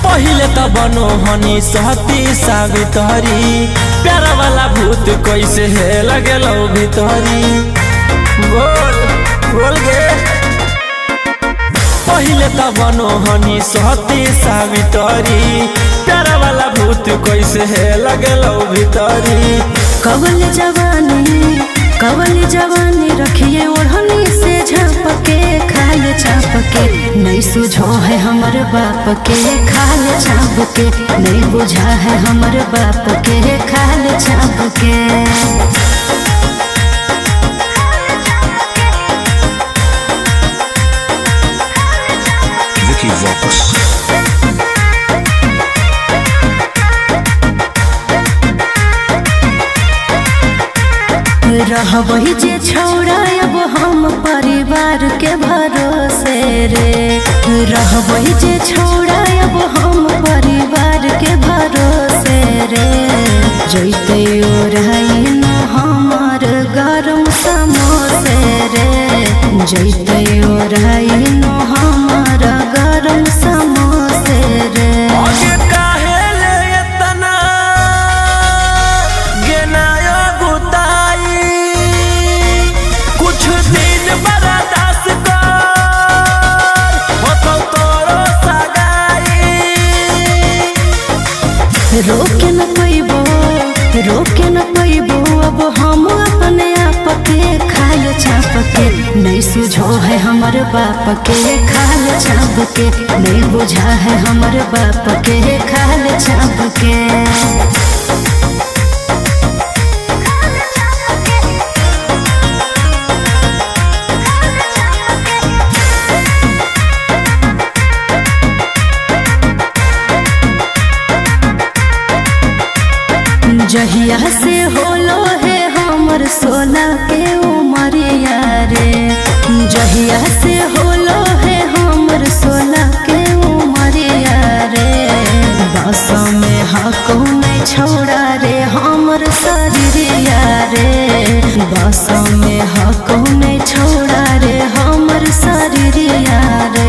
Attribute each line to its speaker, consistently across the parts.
Speaker 1: पहिले त बनो हनी सहती सावित्री प्यारा वाला भूत कैसे है लगेलो भितरी बोल बोल गे पहिले त बनो हनी सहती सावित्री प्यारा वाला भूत कैसे है लगेलो भितरी
Speaker 2: कवल जवानी रखिए ओढ़नी से झाँप के खाल चाप के नहीं सुझो है हमर बाप के खाल चाप के नहीं बुझा है हमर बाप के खाल चाप के
Speaker 3: Vicky Vox.
Speaker 2: रहबही जे छौड़ा अब हम परिवार के भरोसे रे रहबही जे छौड़ा अब हम परिवार के भरोसे रे जैते ओढ़ाई न हमर गरम समोसे रे जैते ओढ़ाई न हमर गरम समोसे रे रोके न पैबो अब हम अपने आप के खाल चाप के नहीं सुझो है हमर बाप के खाल चाप के नहीं बुझा है हमर बाप के खाल चाप के जहिया से होलो है हमर 16 के उमरिया रे जहिया से होलो है हमर 16 के उमरिया रे बस में हको नहीं छोड़ा रे हमर शरीरिया रे बस में हको नहीं छोड़ा रे हमर शरीरिया रे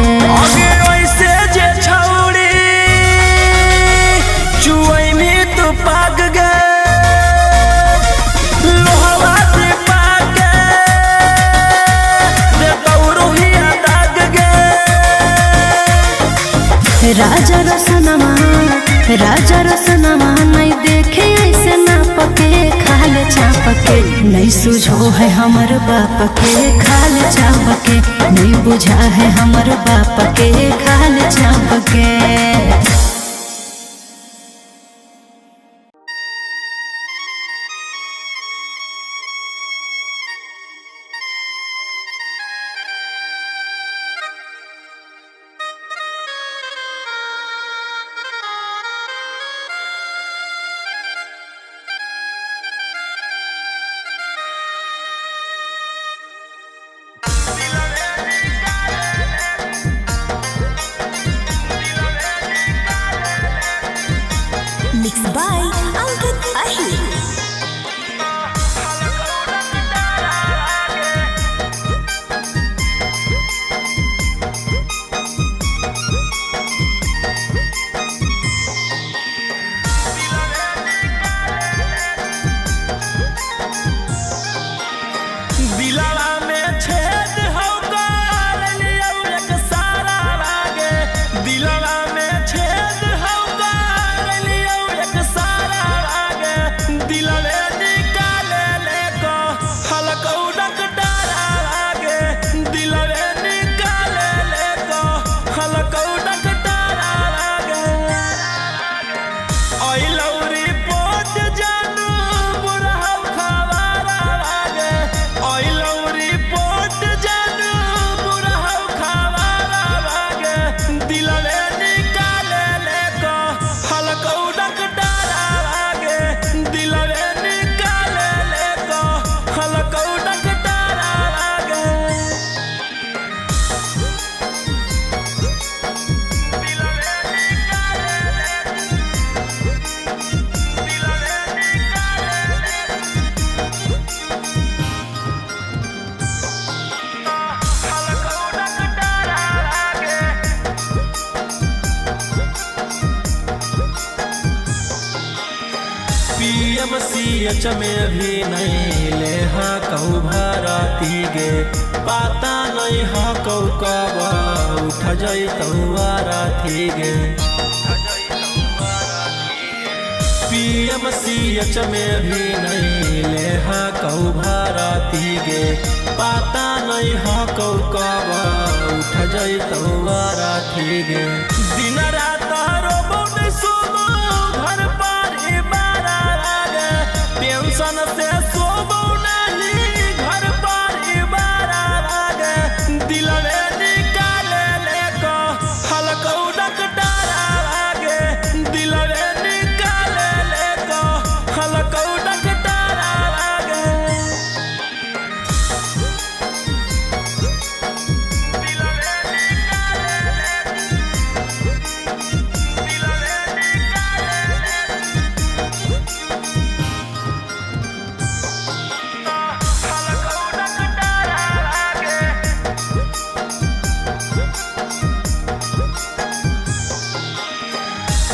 Speaker 2: राजा रसनमा नहीं देखे ऐसे नाप के खाल चाप के नहीं सुझो है हमर बाप के खाल चाप के नहीं बुझा है हमर बाप के खाल चाप के
Speaker 1: PMCH में भी नहीं ले हा कहू भरती गे पता नहीं हा कहू कब उठ जाई तहुआरा थी गे PMCH में भी नहीं ले हा कहू भरती गे पता नहीं हा कहू कब उठ जाई तहुआरा थी गे दिन रात रोबो नहीं सोबो घर परिवार आगे टेंशन से सोबो नहीं घर परिवार आगे दिलवे निकाले ले को हलकौ डकटार आगे दिलवे निकाले ले को हलकौ डकटार आगे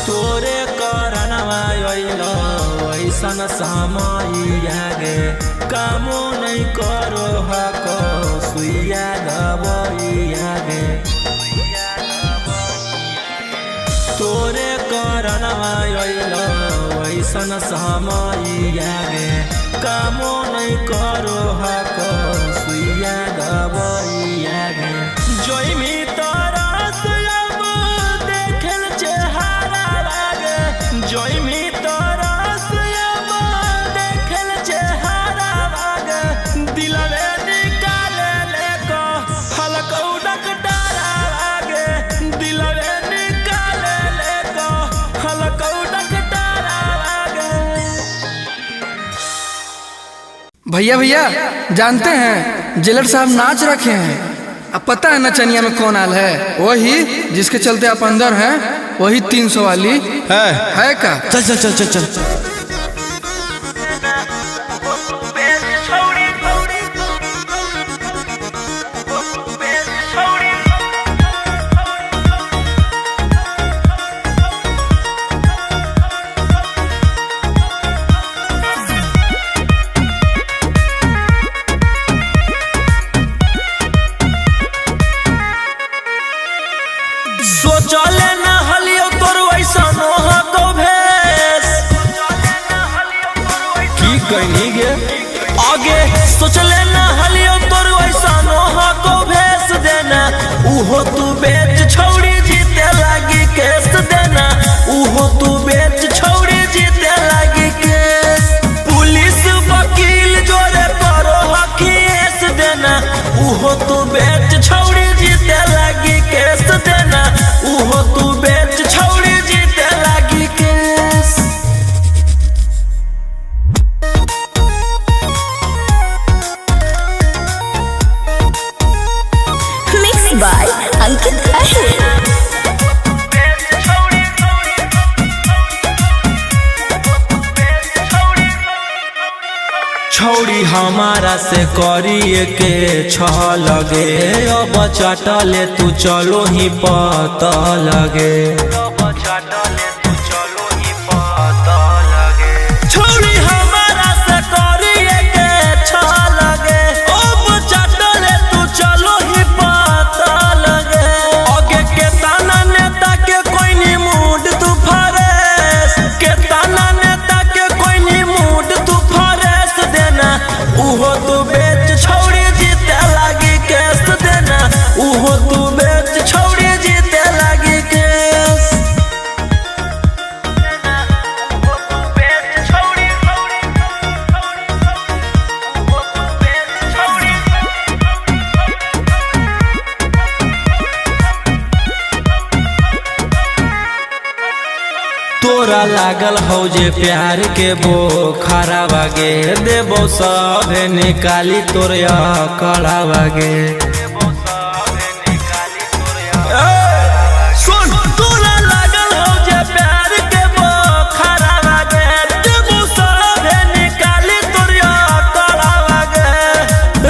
Speaker 1: तोरे करनवा अइलो ऐसन समय आगे कामो नहीं करो हको सुइया दवाई आगे तोरे करनवा अइलो ऐसन समय आगे कामो नहीं करो हको सुइया दवाई आगे जोइमी तरस अब देखल चेहरा जोइमी तरस अब देखल चेहरा आगे दिलवे निकाले ले को हलकौ डकटार आगे दिलवे निकाले ले को हलकौ डकटार आगे।
Speaker 3: भैया भैया जानते हैं जेलर साहब नाच रखे हैं। अब पता है नचनिया में कौन आल है? वही जिसके चलते आप अंदर हैं, वही 300 वाली है का?
Speaker 1: चल चल चल चल चल सोचले न हलियो तोर वैसा नोह को भेस की कहनी गे आगे सोचले न हलियो तोर वैसा नोह को भेस देना उहो तू बेच छौड़ी जीते लागी केस देना उहो तू बेच छौड़ी जीते लागी केस पुलिस वकील जोरे करो हकीस देना उहो तू बेच छौड़ी जीते लागी केस देना उहो तू बेच छौड़ी जीते लागी केस।
Speaker 2: मिक्स बाय अंकित
Speaker 1: छौड़ी हमारा से करिए के छह लगे अब चटले तू चलो ही पता लगे छौड़ी हमारा से करिए के छह लगे अब चटले तू चलो ही पता लगे आगे के ताना नेता के कोई नी मूड तू फरेस के ताना नेता के कोई नी मूड तू फरेस देना उहो तू बेच छौड़ी जीते लागी केस देना उहो तू बेच छौड़ी जीते लागी केस। तोरा लागल हो जे प्यार के बोखरा बागे देबो सब निकाली तोरिया कड़ा बागे सुन तोरा लागल हो जे प्यार के बोखरा बागे देबो सब निकाली तोरिया कड़ा बागे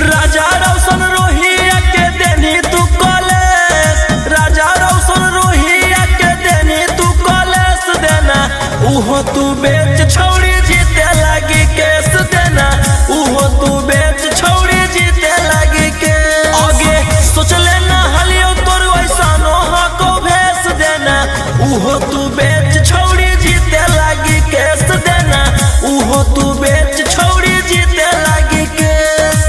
Speaker 1: राजा रौशन रोहिया के देनी तू कॉलेज राजा रौशन रोहिया के देनी तू कॉलेज देना उहो तू बेच छौड़ी जीते लागी उहो तू बेच छौड़ी जीते लागी केस देना, उहो तू बेच छौड़ी जीते लागी केस।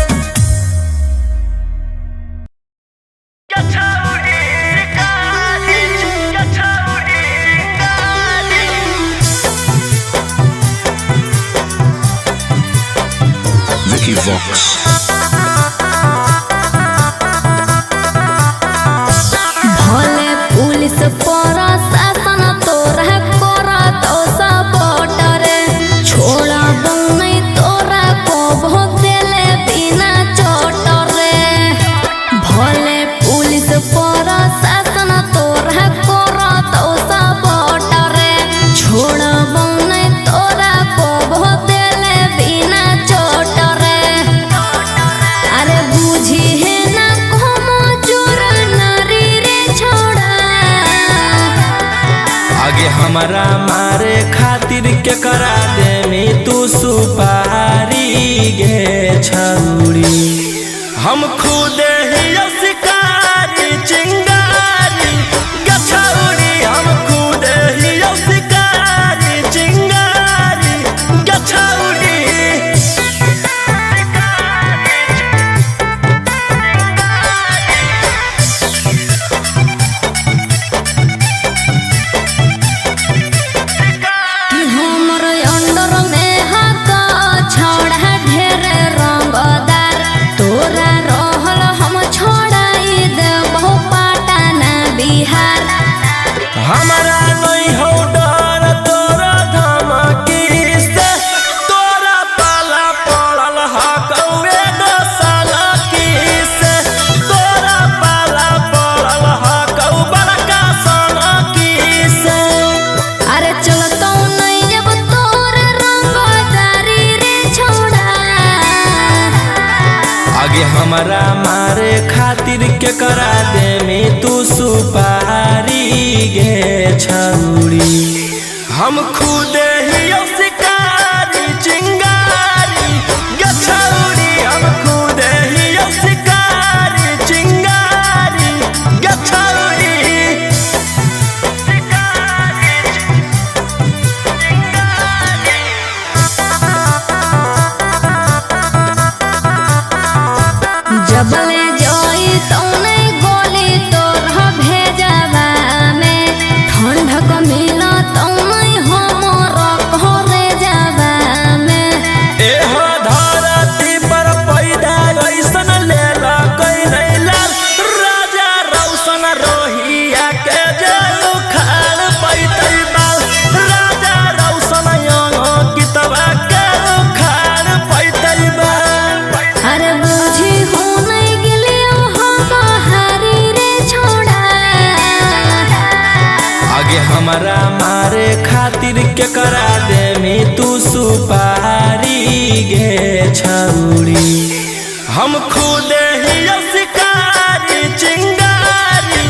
Speaker 4: Vicky Vox.
Speaker 2: भले पुलिस प्रशासन तोरा करत सपोर्ट रे, छोड़ा नहीं तोरा को भोग देले बिना चोट रे। भले पुलिस प्रशासन तोरा करत सपोर्ट रे, छोड़ा नहीं तोरा को भोग देले बिना चोट रे। अरे बुझी है ना como चोर नारी रे छोड़ा।
Speaker 1: आगे हमारा मारे खातिर के करा दे में तू सुपारी गे छौड़ी। हम खुद ही शिकारी चिंगारी गे छौड़ी, हम खुद ही शिकारी चिंगारी गे छौड़ी।
Speaker 2: कि हमर अंडर में हाथ छोड़ा ढेर रंगदार, तोरा रहल हम छोड़ाई देबो पटना बिहार।
Speaker 1: हमारा नहीं हो डर तोरा धमकी से, तोरा पाला पड़ल हकौए साला की से, तोरा पाला पड़ल हकौ बड़का साला की से।
Speaker 2: अरे चलतो नहीं अब तोर रंगदारी रे छोड़ा।
Speaker 1: आगे हमारा मारे खातिर के करा दे में तू सुपारी गे छौड़ी। हम खुद ही शिकारी चिंगारी गे छौड़ी, हम खुद ही शिकारी चिंगारी गे छौड़ी।
Speaker 2: जबले जोई तो नहीं गोली तोर भेजवा में, ठंडक मिला तो नहीं हमर घरे जावा में।
Speaker 1: एह धरती पर पैदा ऐसन लेला कोई नहीं लाल, राजा रौशन रोहिया के जेल उखाड़ पैतै बाल, राजा रौशन यंग कितबा के उखाड़ पैतै बाल।
Speaker 2: अरे बुझी हो नहीं गिलियो हम हारी रे छोड़ा।
Speaker 1: आगे हमारा मारे खातिर के करा दे में तू सुपारी गे छौड़ी। हम खुद ही शिकारी चिंगारी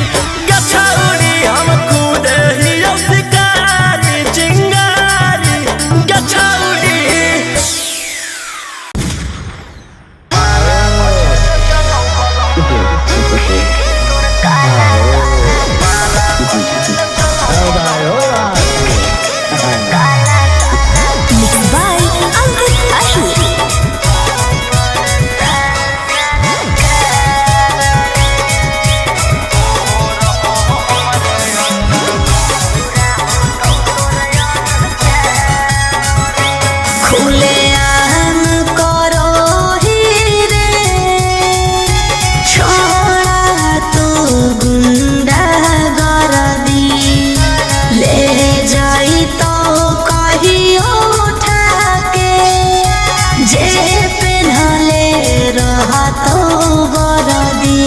Speaker 1: गे छौड़ी, हम खुद ही शिकारी चिंगारी गे छौड़ी।
Speaker 2: Mixed by Angkut Ahi। खुले आम करो ही रे, छोड़ा तू गुंडा गर्दी। ले जाई तो कहियो उठा के, जे पेन्हले रहतो वर्दी।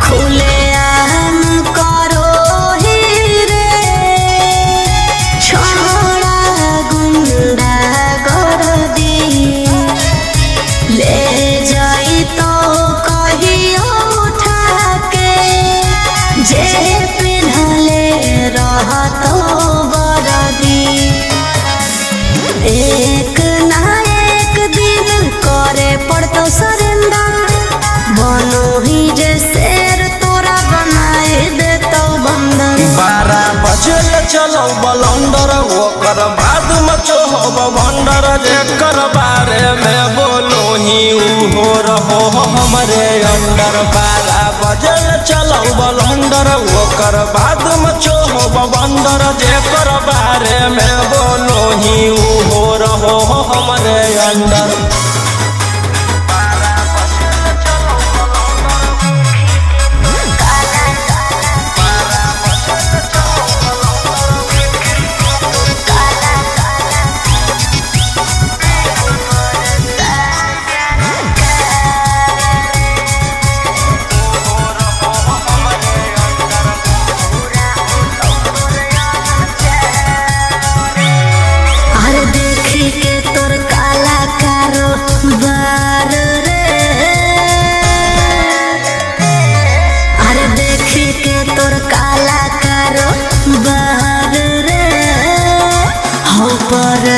Speaker 2: खुले आम करो ही रे, छोड़ा गुंडा गर्दी। ले जाई तो कहियो उठा के, जे पेन्हले रहतो वर्दी। एक ना एक दिन करे पड़तो सरेंडर, बनो ही जे शेर तोरा बनाए देतो बंदर।
Speaker 1: चलो बलंडर ओकर बाद मचो हो भंडर जेकर बारे में बोलो ही हो रहो हमरे अंडर 12 बजे चलो बलंडर ओकर बाद मचो हो भंडर जेकर बारे में बोलो ही हो रहो हमरे अंडर।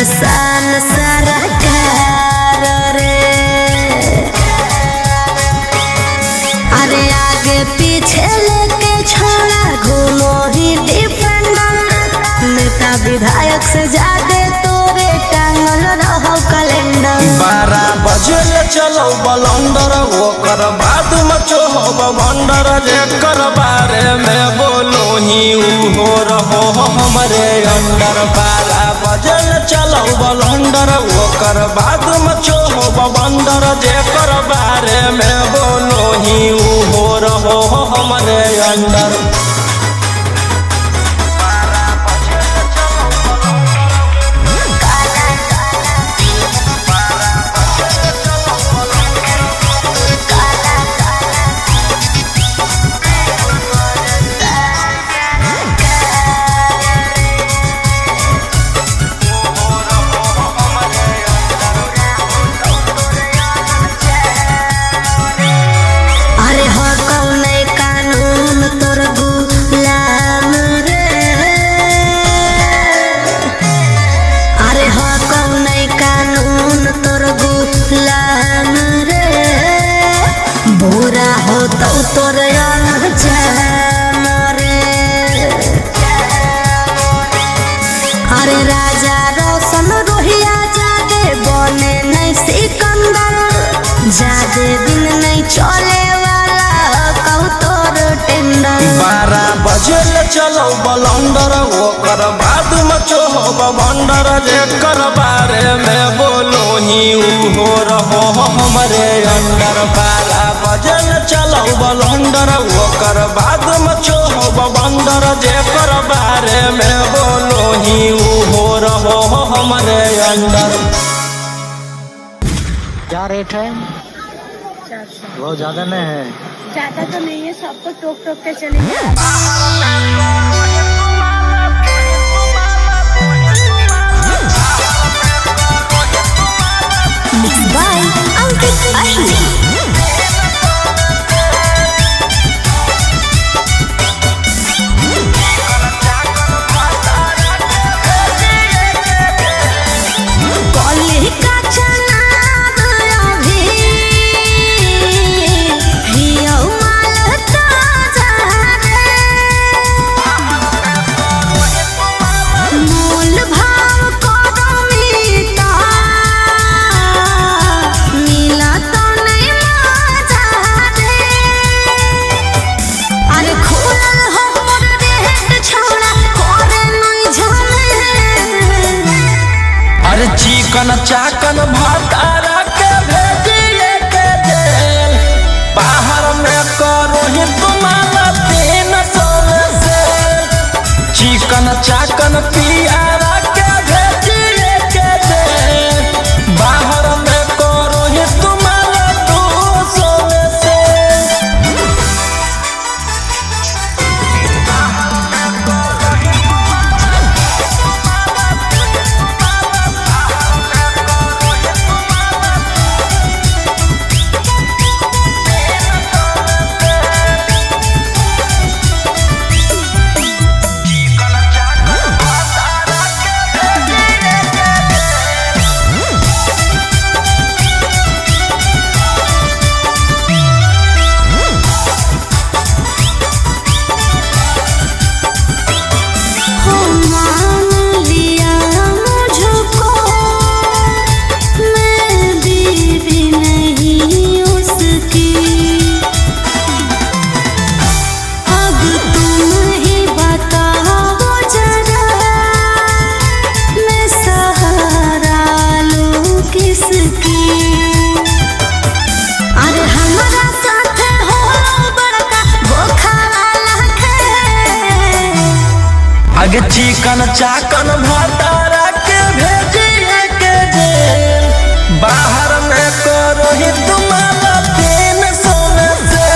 Speaker 2: सान सरकार रे अरे आगे पीछे लेके छोड़ा घूमो ही डिफेंडर नेता विधायक से ज्यादा तोरे टांगल रहो कैलेंडर।
Speaker 1: 12 बजे चलो बलंडर ओकर बाद मचो हो भंडर जेकर बारे में बोलो ही हो रहो हमरे अंडर। 12 बजे चलो बलंडर ओकर बाद मचो हो भंडर जेकर बारे में बोलो ही हो रहो हमरे अंडर।
Speaker 2: अरे राजा रोशन रोहिया जादे बने नहीं सिकंदर जादे दिन नहीं चले वाला कहू तोर टेंडर।
Speaker 1: 12 बजे चलो बलंडर ओकर बाद मचो हो भंडर जेकर बारे में बोलो ही हो रहो हमरे अंडर। 12 बजे चलो बलंडर ओकर बाद मचो हो भंडर जेकर बारे में बोलो ही हो रहो हमरे अंडर।
Speaker 4: क्या रेट है?
Speaker 5: 400।
Speaker 4: बहुत ज्यादा नहीं है?
Speaker 5: ज्यादा तो नहीं है, सबको टोक टोक के चलेंगे।
Speaker 2: Mixed by Ankit Ahmed।
Speaker 1: चिकन चाकन भातारा के भेजिए के जेल बाहर में करो ही तुम्हारा 300 से। चिकन चाकन पियारा के भेजिए के जेल बाहर में करो ही तुम्हारा 200 से। आगे चिकन चाकन भातारा के भेजिए के जेल बाहर में करो ही तुम्हारा 300 में से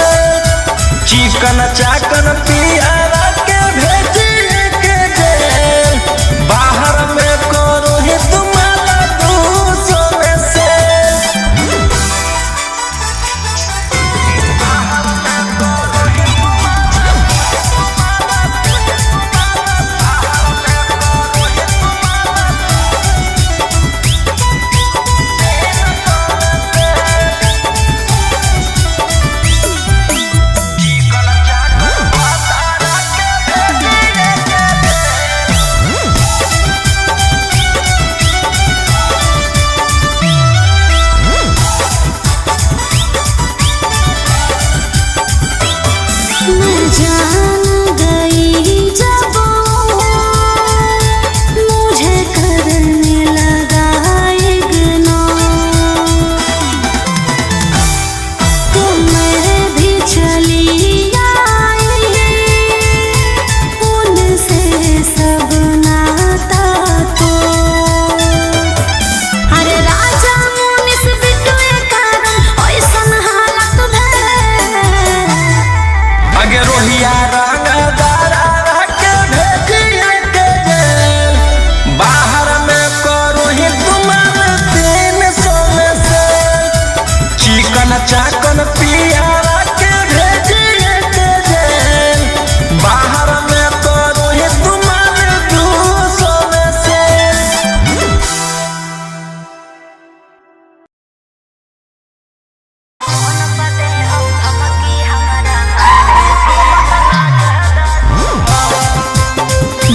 Speaker 1: चिकन चाकन पियारा के भेजिए के जेल बाहर में करो ही तुम्हारा 200 में से
Speaker 2: मैं जान गई जब मुझे करने लगा इग्नोर तो मैं भी चली आई उनसे सब नाता तो अरे राजा मुनिस बिटुए कारण ऐसन हालत भे
Speaker 1: आगे रोहिया रंगदारा के भेजिए के जेल बाहर में करो ही तुम्हारे 300 में से चिकन चाकन पियारा के भेजिए के जेल बाहर में करो ही तुम्हारे 200 में से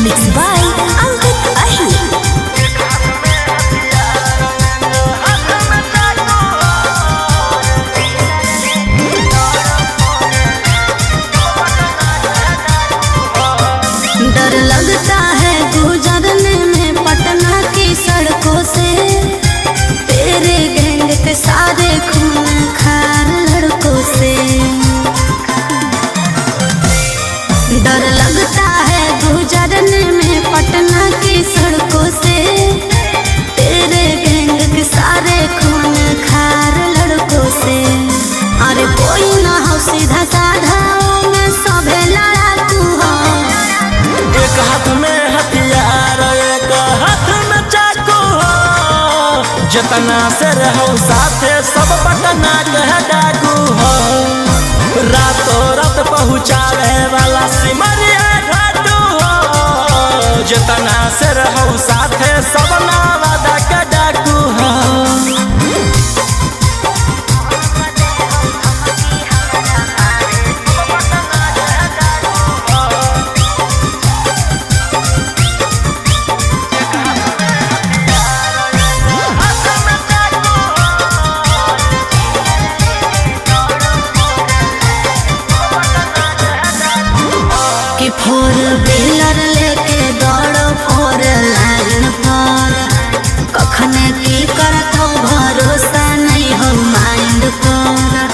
Speaker 2: Mixed by Angkut Ahir. डर लगता है गुजरने में पटना की सड़कों से तेरे गैंग के सारे खून खार लड़कों से डर लगता है गुजरने में पटना की सड़कों से तेरे गैंग के सारे खून खार लड़कों से अरे कोई ना हो सीधा साधा में सभे लड़ाकू हो
Speaker 1: एक हाथ में हथियार एक हाथ में चाकू हो जितना से रहो साथे सब पटना के डाकू हो रातों रात पहुँचावे वाला सिमरिया घाटू हो जितना से रहो साथे सब नावादा के डाकू हो
Speaker 2: कि फोर व्हीलर लेके दौड़ो फोर लाइन पर कखने की करत हो भरोसा नहीं हो माइंड पर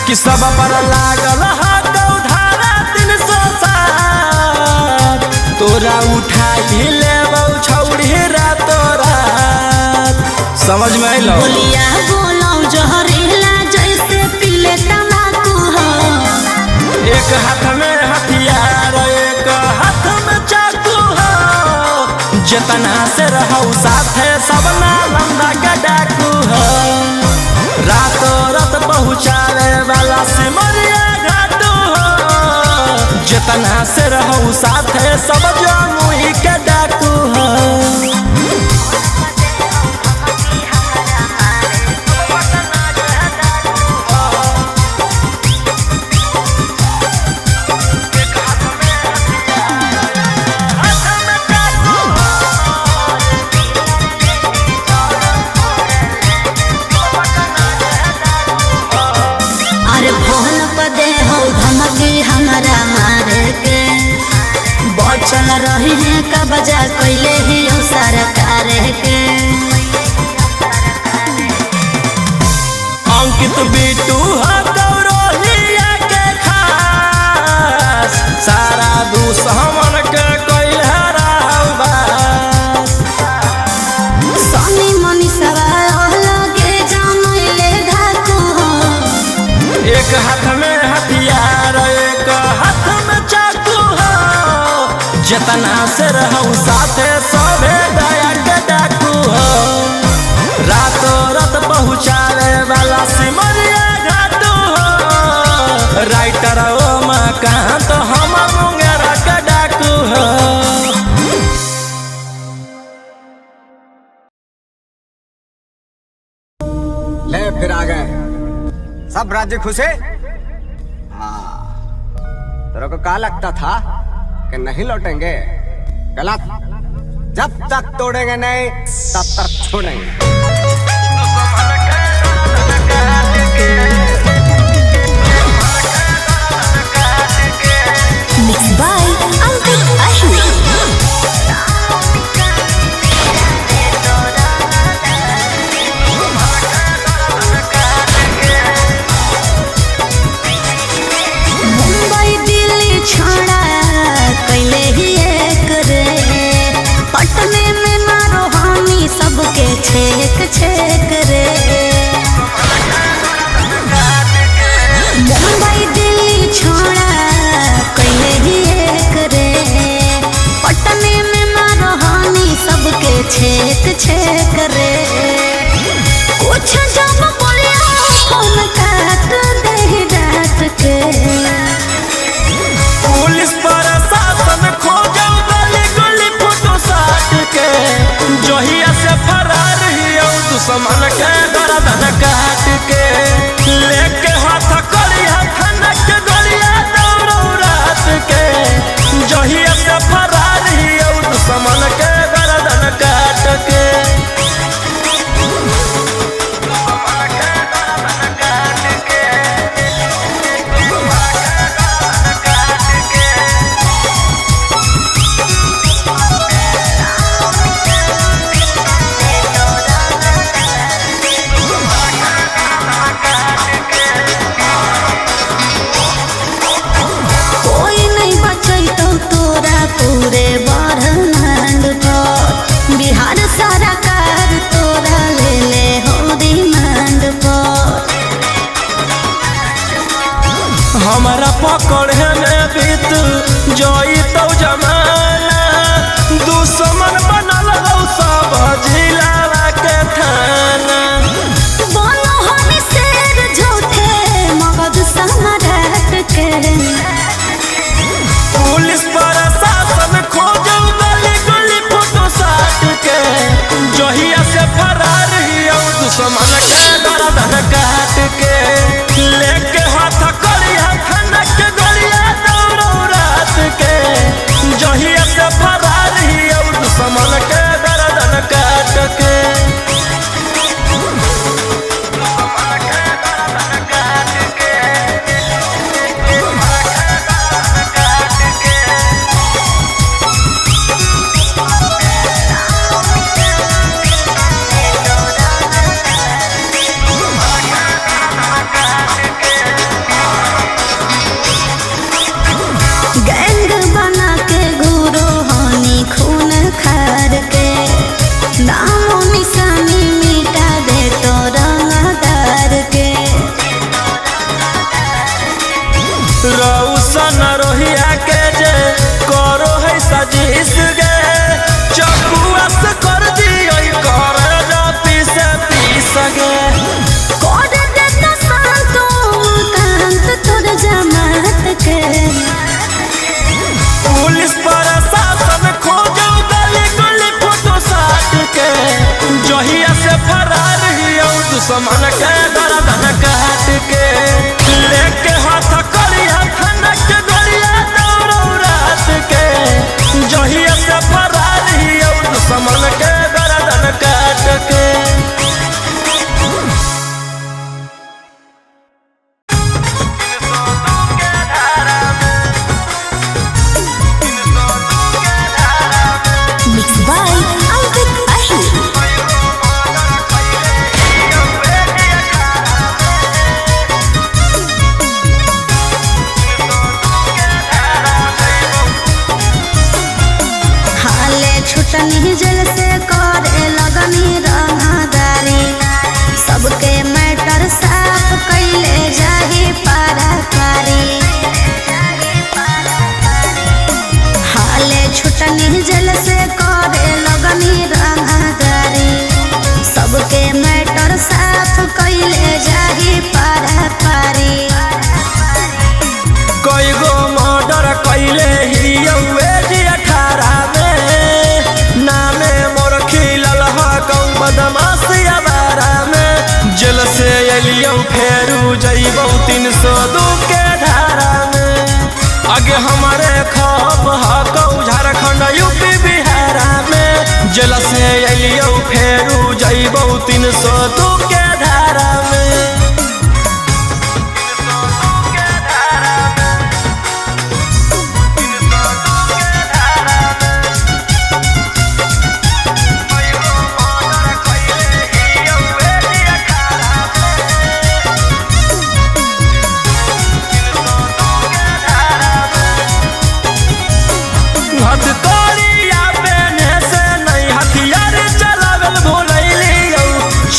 Speaker 1: कि सब पर लागल हाथ उधारा 360 तोरा उठाई लेबौ छौड़ी रातों रात समझ में अइलो
Speaker 2: बोलिया बोलो जहरीला जैसे पीले तम्बाकू हो
Speaker 1: एक हाथ में हथियार एक हाथ में चाकू हो जितना से रहो साथे सब नालंदा के डाकू हो रातों रात पहुँचावे वाला सिमरिया घाटू हो जितना से रहो साथे सब जमुई के डाकू हो
Speaker 2: अरे फोन पर दे हो धमकी हमारा मारे के बचल रही है का बजा कैले ही हो सरकार के
Speaker 1: अंकित बिटू हो गौरहिया के खास सारा दुश्मन जतना से रहू साथे सबे दया के डाकू हो रातों रात पहुँचावे वाला सिमरिया घाटू हो राइटर ओ मकान तो हम मुंगेरा के डाकू हो।
Speaker 4: ले फिर आ गए सब राज्य खुश है। हाँ तेरे को क्या लगता था कि नहीं लौटेंगे? गलत। जब तक तोड़ेंगे नहीं तब तक छोड़ेंगे।
Speaker 2: Mixed by Ankit Ahir. Mumbai Delhi छोड़ा कैले ही एक रे पटने में ना रोहानी सबके छेक छेक रे। मुंबई दिल्ली छोड़ा कैले ही एक रे पटने में ना रोहानी सबके छेक छेक रे। कुछ जब बोलिया फोन काट दे डांट के
Speaker 1: पुलिस प्रशासन खोजो गली गली फोटो साट के जहिया से फरार हियो दुश्मन के गर्दन काट के लेके हाथ करिया खनक गलिया दौड़ो रात के जहिया से फरार हियो दुश्मन के गर्दन काट के।
Speaker 2: कोई नहीं बचैतो तोरा पूरे ब्रह्मांड पर बिहार सरकार तोरा ले ले हो रिमांड पर।
Speaker 1: हमारा पकड़े में बीत जोई तो जमाना दुश्मन बनल हो सब जिला के थाना।
Speaker 2: बोलो हमें शेर झूठे मगध सम्राट के
Speaker 1: पुलिस प्रशासन खोजो गली गली फोटो साट के जहिया से फरार हियो दुश्मन के गर्दन काट के लेके हाथ करिया खनक गलिया दौड़ो रात के जहिया से फरार हियो दुश्मन के गर्दन काट के।
Speaker 2: गैंग बना के गुरु हानि खून खार के नामो निशानी मिटा दे तो रंगदार के।
Speaker 1: रौशन रोहिया के जे करो है सजीस गे चकुआ से कर दियो कर जा पीस पीस गे।
Speaker 2: कोड दे तो शांतो कांत तोर जमात के
Speaker 1: पुलिस प्रशासन खोजो गली गली फोटो साट के जहिया से फरार हियो दुश्मन के गर्दन काट के लेके हाथ करिया खनक गलिया दौड़ो रात के जहिया से फरार हियो दुश्मन के गर्दन काट के।
Speaker 2: Mixed by Ankit Ahir. हाले छुटनी जल से करे लगनी रंगदारी सबके मैटर साफ कैले जाही पारा पारी। हाले
Speaker 1: हमारे खौफ हकौ झारखंड यूपी बिहार में जेल से अलियो फेरू जइबौ 302 के धारा में।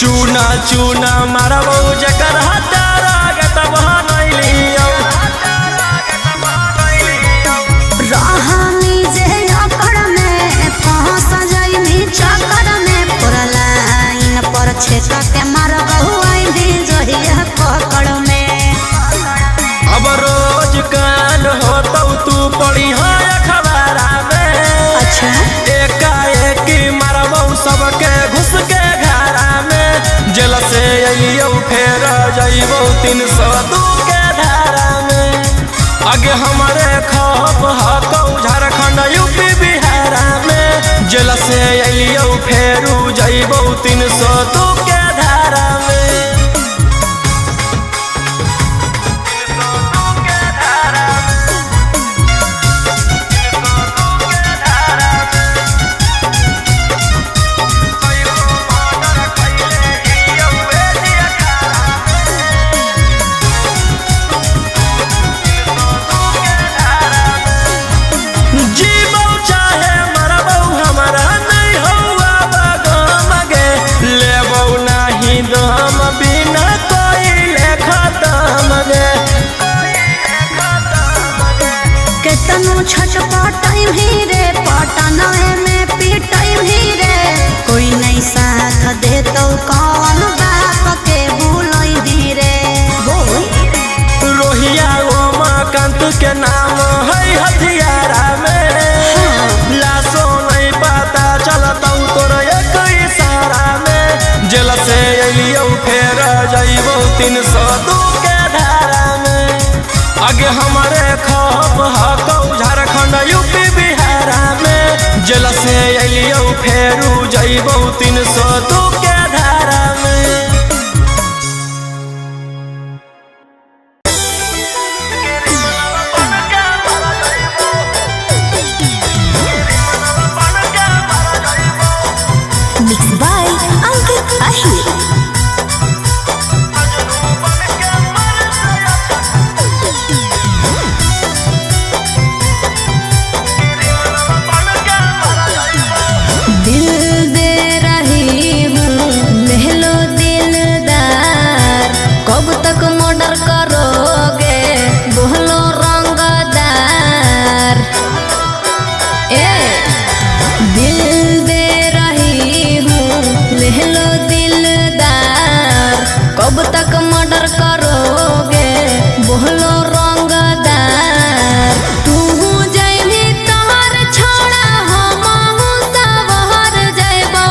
Speaker 1: चूना चूना मारबौ जकर हटारा गतब नइलियो
Speaker 2: रहनी जे अकड़ में फंस जाइनी चक्कर में पुरलाइन पर छेका के मारबौ आइनी जहिया पकड़ में।
Speaker 1: अब रोज कान होतौ तू पढ़ी अखबार में।
Speaker 2: अच्छा
Speaker 1: एकाएक मारबौ सबके घुस के घरा में जेल से अलियो फेर जइबौ 302 के धारा में। आगे हमारे खौफ हकौ झारखंड यूपी बिहार में जेल से अलियो फेरू जइबौ 302 के धारा में।
Speaker 2: छटपटाई भी रे पटना में पिटाई भी रे कोई नहीं साथ दे तो कौन बाप के भूलई दी रे।
Speaker 1: रोहिया उमाकांत के नाम है हथियारा में लाशो नहीं पता चलतौ तोर एक इशारा में जेल से अलियो फेर जइबौ 302 के धारा में। आगे हमारे खौफ हकौ झारखंड यूपी बिहार में जेल से अलियो फेरू जइबौ 302 के धारा में।
Speaker 2: Mixed by Ankit Ahir. कब तक मर्डर करोगे बोलो रंगदार तू जइबी तोहर छोड़ा हमहू सवहर जइबो।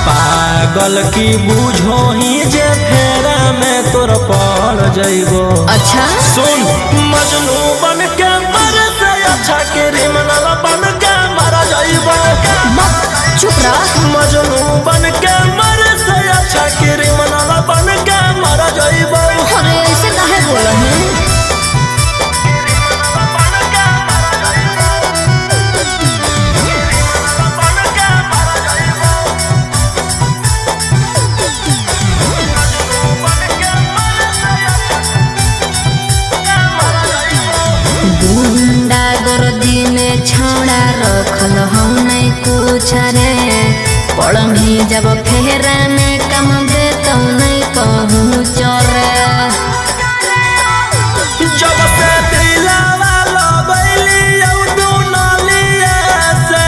Speaker 1: पागल की बूझो ही जे फेरा में तोर पड़ जइबो।
Speaker 2: अच्छा
Speaker 1: सुन मजनू बन के मर से अच्छा क्रिमिनल बन के मर जइबो।
Speaker 2: चुप रह।
Speaker 1: मजनू बन के मर से अच्छा क्रिमिनल बन के मर जइबो।
Speaker 2: अरे ऐसे काहे बोला है? गुंडा गर्दी में छौड़ा रखल हम नहीं कुछ रे पढ़ी जब फेरा में कम दे तो नहीं कहूँ चोरे।
Speaker 1: जब से दिलावा लगैली दुनलिया से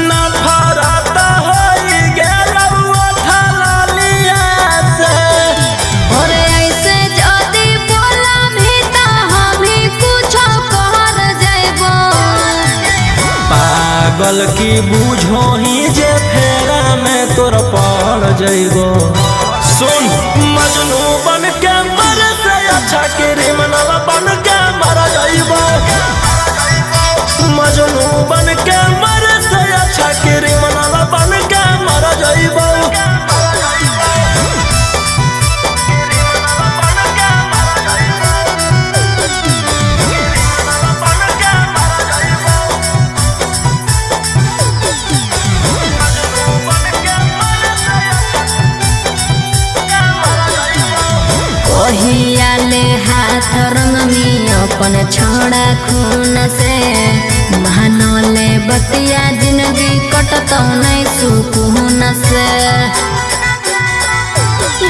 Speaker 1: नफरत होई गेलौ ठललिया से।
Speaker 2: अरे ऐसे जदी बोला भी तो हम ही कुछ कर जइबो।
Speaker 1: पागल की बूझो ही जे फेरा में तोर पड़ जइबो। सुन मजनू बन के मर से अच्छा क्रिमिनल बन के मर जइबो।
Speaker 2: रंग में अपन छोड़ा खून से महानौले बतिया जिंदगी कटतो नहीं सुकून से।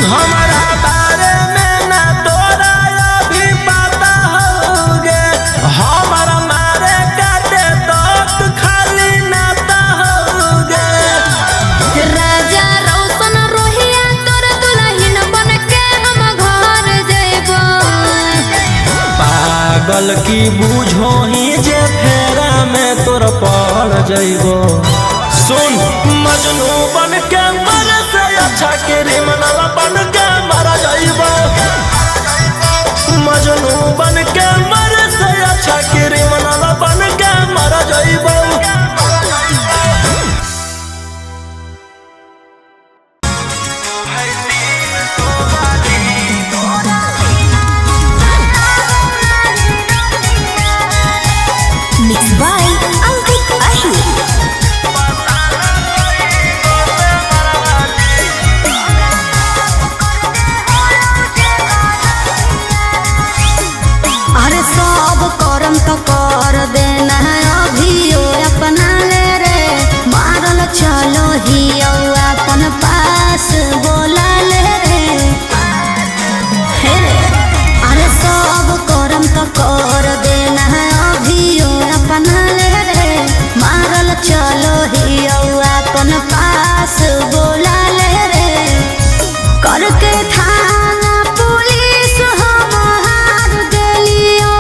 Speaker 1: हमारा बारे में ना तोरा अभी पता होगे, हमारा मारे काटे तो खाली नाता होगे।
Speaker 2: राजा रोशन रोहिया तोर दुल्हन बन के हम घर जइबो।
Speaker 1: पागल की बूझो ही जे फेरा में तोर पड़ जइबो। सुन मजनू बन के मर से अच्छा क्रिमिनल बन के मर जइबो। मजनू बन के मर से अच्छा क्रिमिनल बन के मर जइबो।
Speaker 2: Mixed by Ankit Ahi। अरे सब करम तो कर देना अभियो अपना ले रे। मारल चलो ही अपन पास बोला ले रे। हे रे अरे सब करम तो कर देना अभियो अपना ले रे। मारल चलो ही अपन पास बोला ले रे। करके थाना पुलिस हम हार देलियो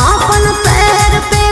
Speaker 2: अपन पैर पे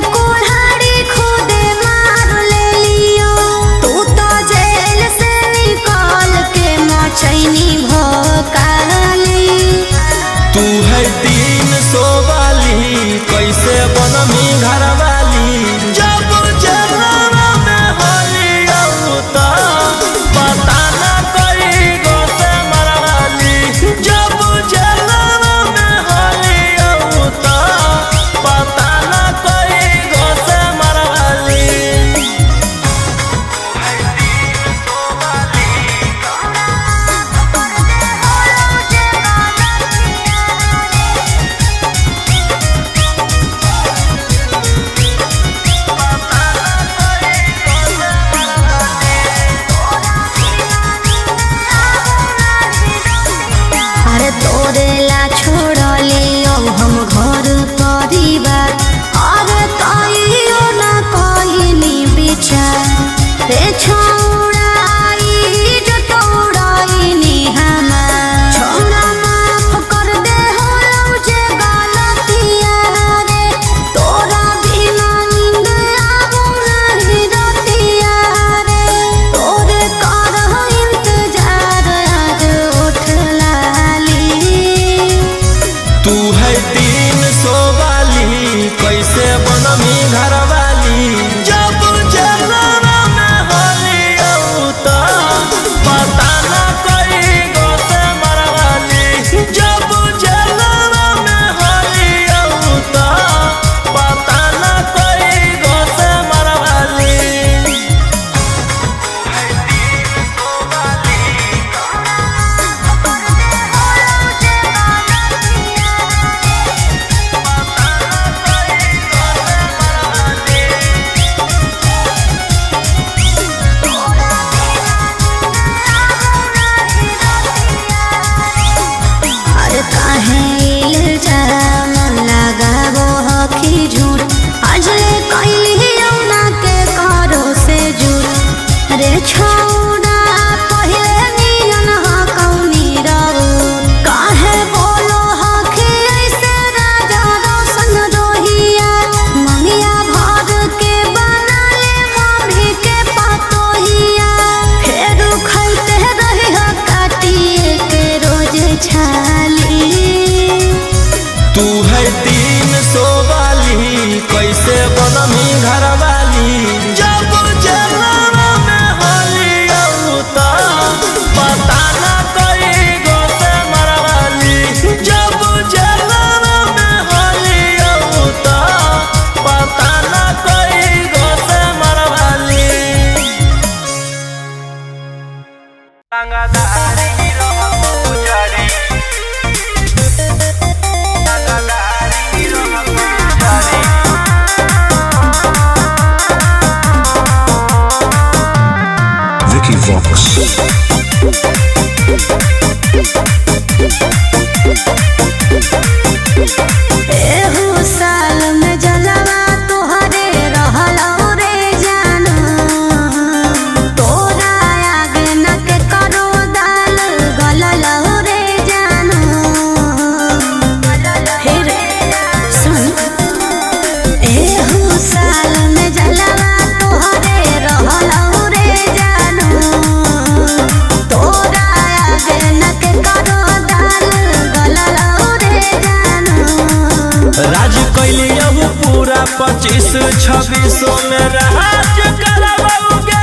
Speaker 1: 2600 में राज करवाओगे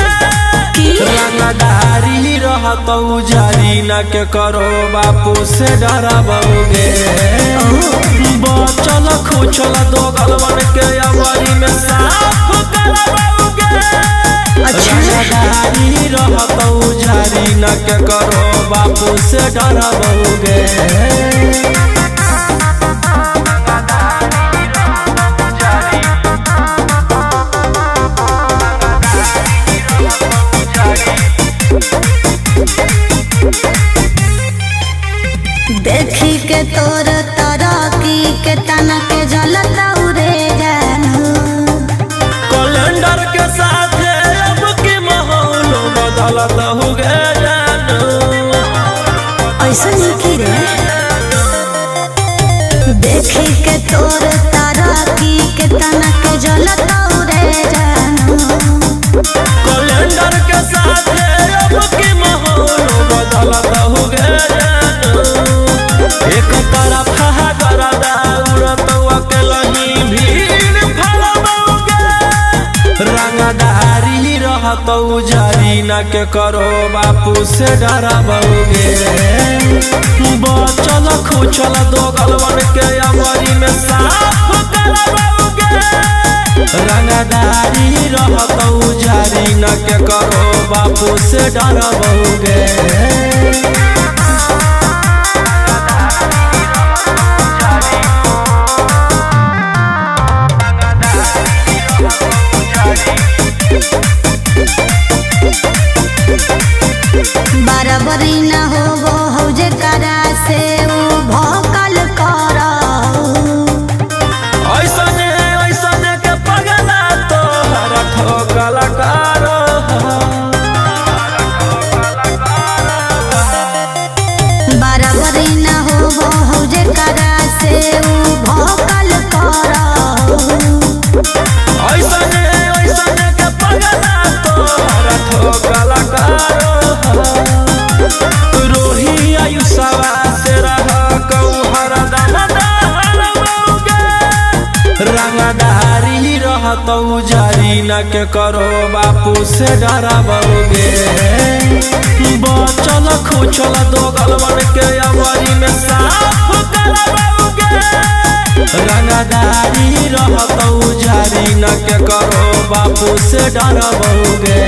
Speaker 1: रंगदारी रहत जारी न के करो बापू से डराओगे बचल खुचल दो गलवन के अवरी में साफ करवाओगे रंगदारी रहत जारी न के करो बापू से डराओगे
Speaker 2: देखी के तोर तरकी के तना के जलता उरे जानू
Speaker 1: कैलेंडर के साथ अब के माहौल बदलत हो गए जानू
Speaker 2: ऐसा नहीं की रे देखी के तोर तरकी के तना के जलता उरे जानू
Speaker 1: कैलेंडर के साथ अब के माहौल बदलत हो गए जानू एक तरफ गरदा उड़त अकेलही भीड़ फैलाओगे रंगदारी रहत जारी न के करो बापू से डराओगे बचल खुचल दो गलवन के अमरी में साफ करवाओगे रंगदारी रहत जारी न के करो बापू से डराओगे
Speaker 2: बराबरी न हो जे करा से उ भोकल करा
Speaker 1: ऐसने के पगला तो हर ठोकल करो
Speaker 2: बराबरी न हो जे करा से उ भोकल करा
Speaker 1: ऐसने के पगला तो हर ठोकल करो रोही आयुषवा से रह कौहर रंगदारी रहत जारी न के करो बापू से डराओगे बचल खुचल दो गलवन के अवरी में साफ करवाओगे रंगदारी रहत जारी न के करो बापू से डराओगे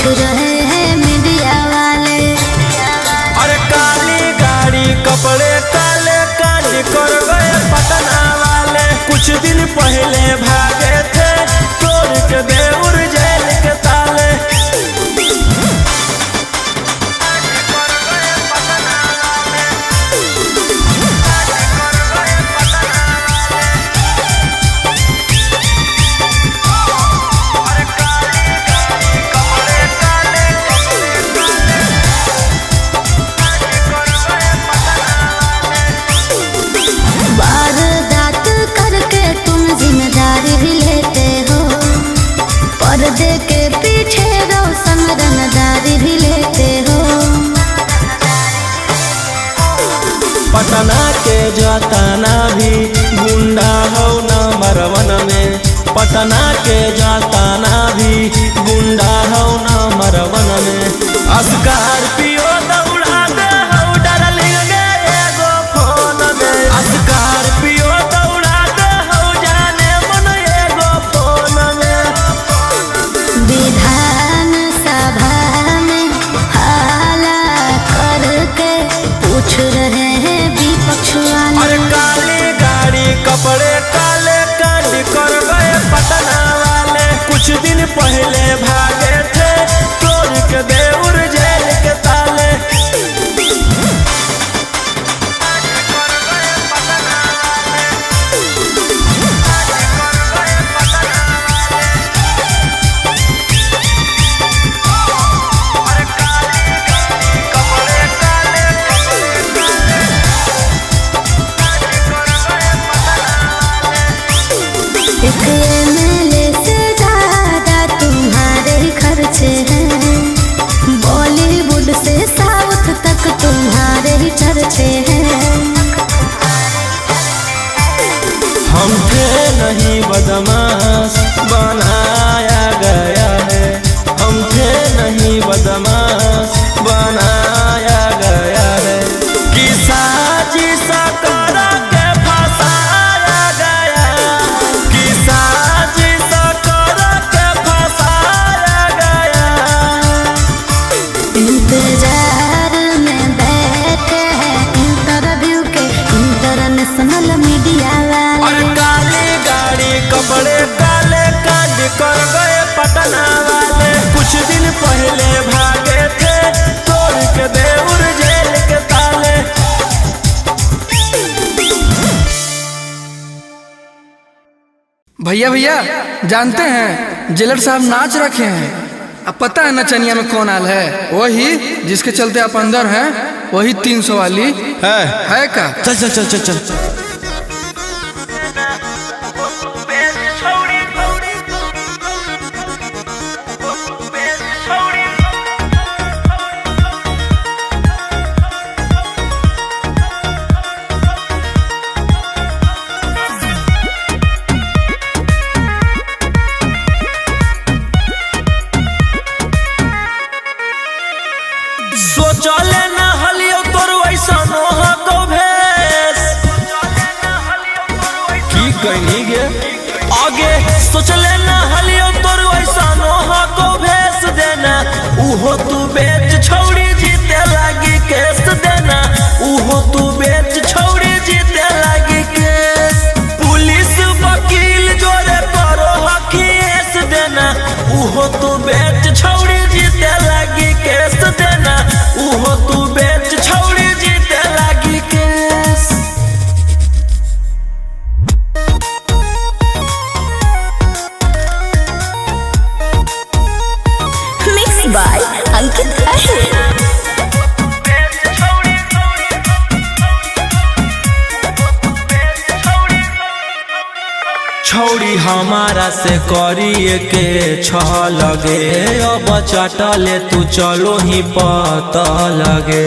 Speaker 2: रहे हैं मीडिया वाले
Speaker 1: अरे काली गाड़ी कपड़े काले काली कर गए पटना वाले कुछ दिन पहले भागे थे तोड़ के बेउर जेल के ताले
Speaker 2: पर्दे के पीछे रोशन रंगदारी भी लेते हो।
Speaker 1: पटना के जाताना भी गुंडा हो नंबर 1 में, पटना के जाताना भी गुंडा हो नंबर 1 में। स्कॉर्पियो दौड़ा दे हो डार्लिंग गे एगो फोन में, स्कॉर्पियो दौड़ा दे हो जाने मन एगो फोन में।
Speaker 2: विधान सभा
Speaker 1: तमाश बनाया गया है कि साजिश करा के फंसाया गया, कि साजिश करा के फंसाया गया।
Speaker 2: इंतजार में बैठे हैं इंटरव्यू के इंटरनेशनल मीडिया
Speaker 1: और
Speaker 2: वाले।
Speaker 1: काली गाड़ी कपड़े काले कांड कर गए पटना वाले। कुछ दिन पहले भागे थे तोड़ के देउर जेल के ताले।
Speaker 3: भैया भैया जानते हैं जेलर साहब नाच रखे हैं। अब पता है नचनिया में कौन आल है? वही जिसके चलते आप अंदर हैं, वही 300 वाली है का?
Speaker 1: चल चल चल चल चल। सोचले ना हलियो तोर वैसा नोह को भेस की कहीं गे आगे। सोचले ना हलियो तोर वैसा नोह को भेस देना। उहो तू बेच छौड़ी जीते लागी केस देना। उहो तू बेच छौड़ी जीते लागी केस। पुलिस वकील जोरे करो हकीस देना। उहो तू बेच छौड़ी जीते लागी केस देना। उहो तू बेच छौड़ी जीते लागी केस।
Speaker 2: मिक्स बाय अंकित अहिर।
Speaker 1: छौड़ी हमारा से करिए के छ लगे। अब चटले तू चलो ही पता लगे।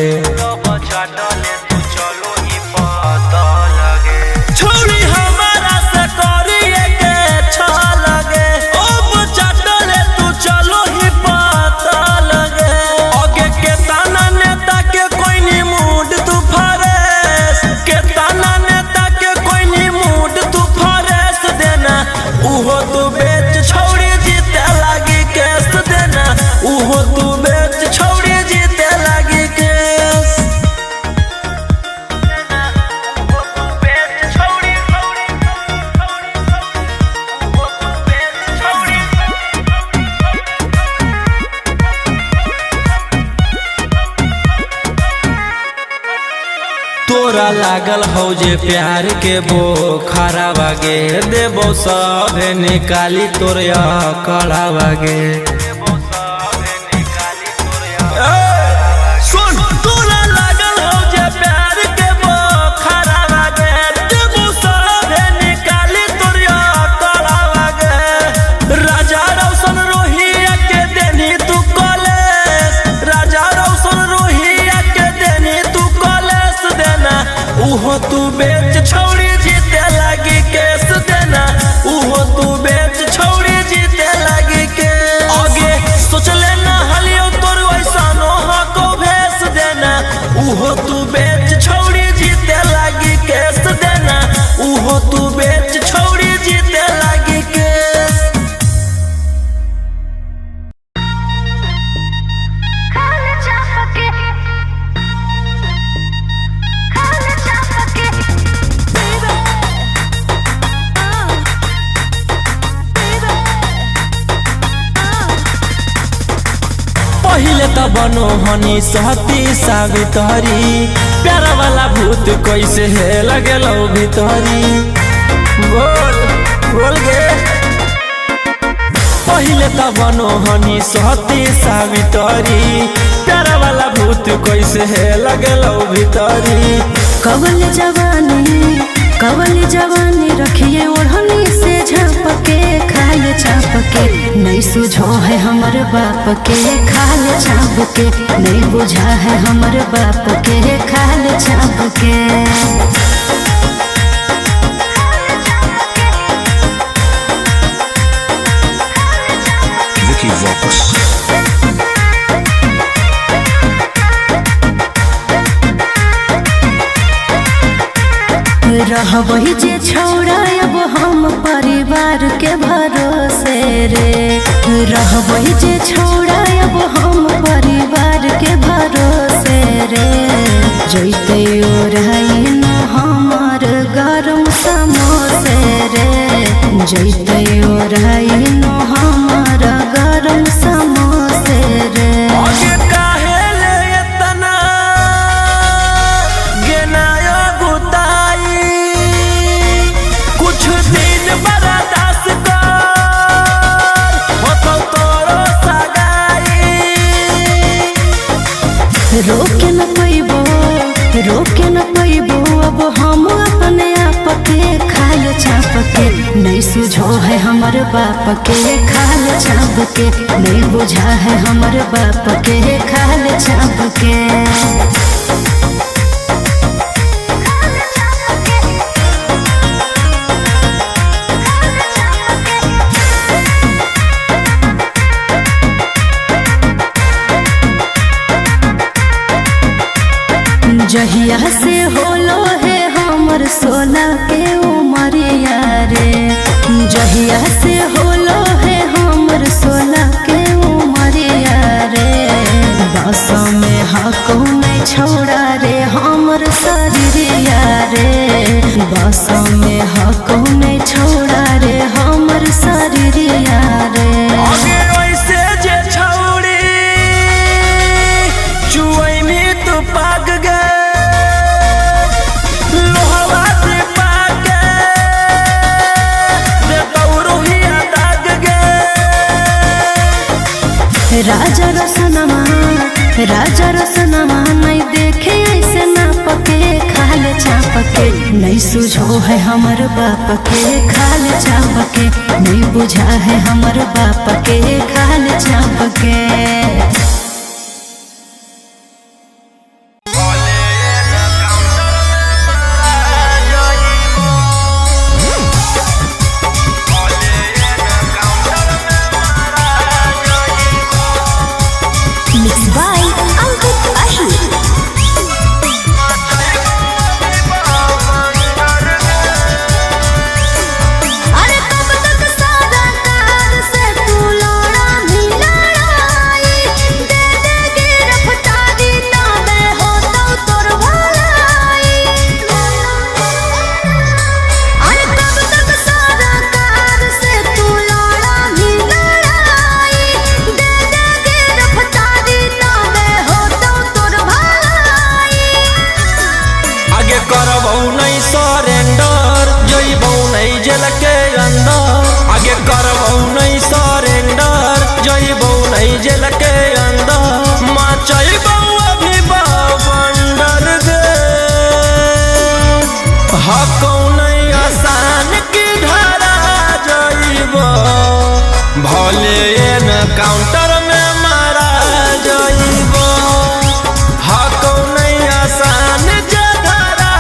Speaker 1: छौड़ी हमारा से करिए के छ लगे। अब चटले तू चलो ही पता लगे। आगे के ताना नेता के कोई नी मूड तू फरेस। के ताना नेता के कोई नी मूड तू फरेस देना। उहो तू बेच छौड़ी जीते लागी केस देना। उहो तू बेच छौड़ी जीते लागी केस। तोरा लागल हौ जे प्यार के बोखारा बागे। देबो सभे निकाली तोर कड़ा बागे। सुन तोरा लागल हौ जे प्यार के बोखारा बागे। देबो सभे निकाली तोर कड़ा बागे। राजा रौशन रोहिया के देनी तू कॉलेज। राजा रौशन रोहिया के देनी तू कॉलेज देना। उहो तू बेच छौड़ी जीते लागी केस देना। उहो तू बेच छौड़ी जीते लागी केस। आगे सोचले ना हलियो तोर वैसा नोह को भेस देना। उहो तू बेच छौड़ी जीते लागी केस देना। उहो तू बेच छौड़ी जीते लागी केस। पहिले त बनो हनी सहती सावित्री। प्यारा वाला भूत कैसे है लगेलो भीतरी। बोल बोल गे। पहिले त बनो हनी सहती सावित्री। प्यारा वाला भूत कैसे है लगेलो भीतरी।
Speaker 2: कवल जवानी रखिए ओढ़नी से झाँप के खाल चाप के। नहीं सुझो है हमर बाप के खाल चाप के। नहीं बुझा है हमर बाप के खाल चाप के।
Speaker 6: Vicky Vox.
Speaker 2: रहबही जे छौड़ा अब हम परिवार के भरोसे रे। रहबही जे छौड़ा अब हम परिवार के भरोसे रे। जैते ओढ़ाई न हमार गरम समोसे रे। जैते ओढ़ाई न हमार गरम समोसे रे।
Speaker 1: आगे काहे ले इतना गेनायो गुताई, कुछ दिन बर्दाश्त कर, होतो तोरो सगाई।
Speaker 2: रोके न पैबो, रोके न पैबो अब हम अपने आप के खाल छाप के। नहीं सुझो है हमर बाप के खाल छाप के। नहीं बुझा है हमर बाप के खाल छाप के। जहिया से होलो है हमर 16 के उमरिया रे। जहिया से होलो है हमर 16 के उमरिया रे। बस में हको नहीं छोड़ा रे हमर शरीरिया रे। बस में हको नहीं छोड़ा रे हमर शरीरिया रे।
Speaker 1: आगे वैसे जे छौड़ी चुवैनी तू पाग गे, लोहवा से पाके दे तौरुहिया दाग गे।
Speaker 2: राजा रसनमा, राजा रसनमा नहीं देखे ऐसे नाप के खाल छाप के। नहीं सुझो है हमर बाप के खाल छाप के। नहीं बुझा है हमर बाप के खाल छाप के। Mixed by Ankit Ahir. अरे कब तक सादा कार से तू लौड़ा भी लड़ाई। दे देगी रफ्तारी ना मैं हो तो तोर भलाई। अरे कब तक सादा कार से तू लौड़ा भी लड़ाई। दे देगी रफ्तारी ना मैं हो तो तोर भलाई।
Speaker 1: आगे करबौ नहीं सरेंडर, जइबौ नहीं जेल के अंदर। आगे करबौ नहीं सरेंडर, जइबौ नहीं जेल के अंदर। मचइबौ अभी बवंडर गे, हकौ नहीं आसान की धरा जइबौ। भले एनकाउंटर में मारा जइबौ, हकौ नहीं आसान जे धरा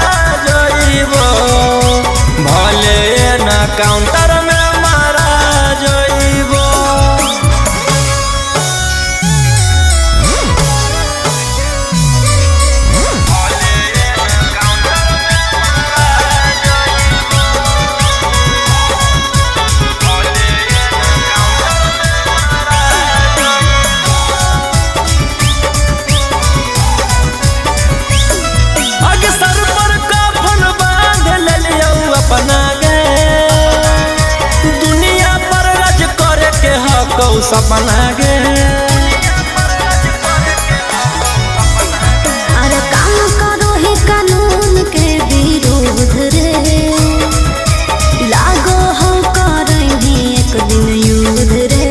Speaker 1: जइबौ। भले एनकाउंटर में मारा जइबौ। आगे सर पर कफन बांध लेलियौ अपना गे, दुनिया पर राज करे के हकौ सपना गे।
Speaker 2: अरे काम करो ही कानून के विरोध रे। लागो हो करही एक दिन युद्ध रे।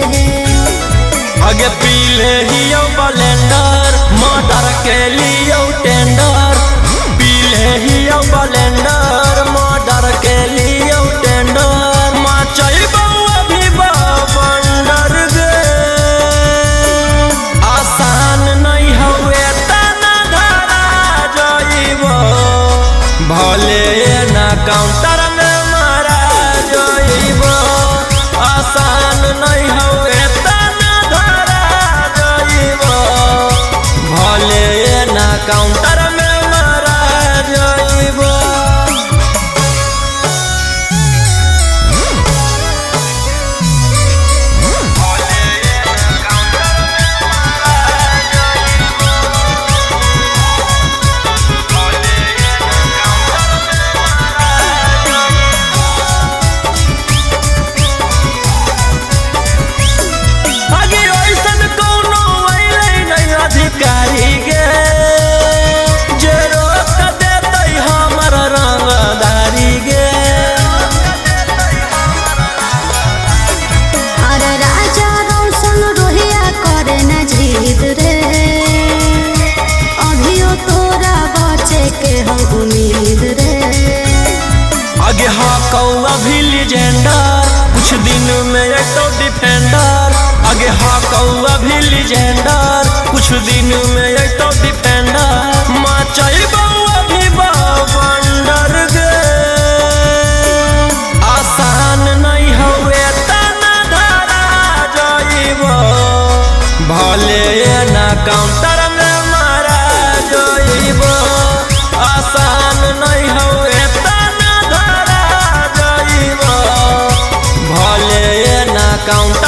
Speaker 1: आगे पीले हियो ब्लेंडर, मर्डर के लियो टेंडर। पीले हियो ब्लेंडर, मर्डर के लियो टेंडर। मचइबौ अभी बवंडर गे, दिन में तो डिफेंडर मचैबो अभी बवंडर गे आसान नहीं हवे तना धरा जाइबो भले ना काउंटर में मारा जाइबो आसान नहीं हवे तना धरा जाइबो भले ना काउंटर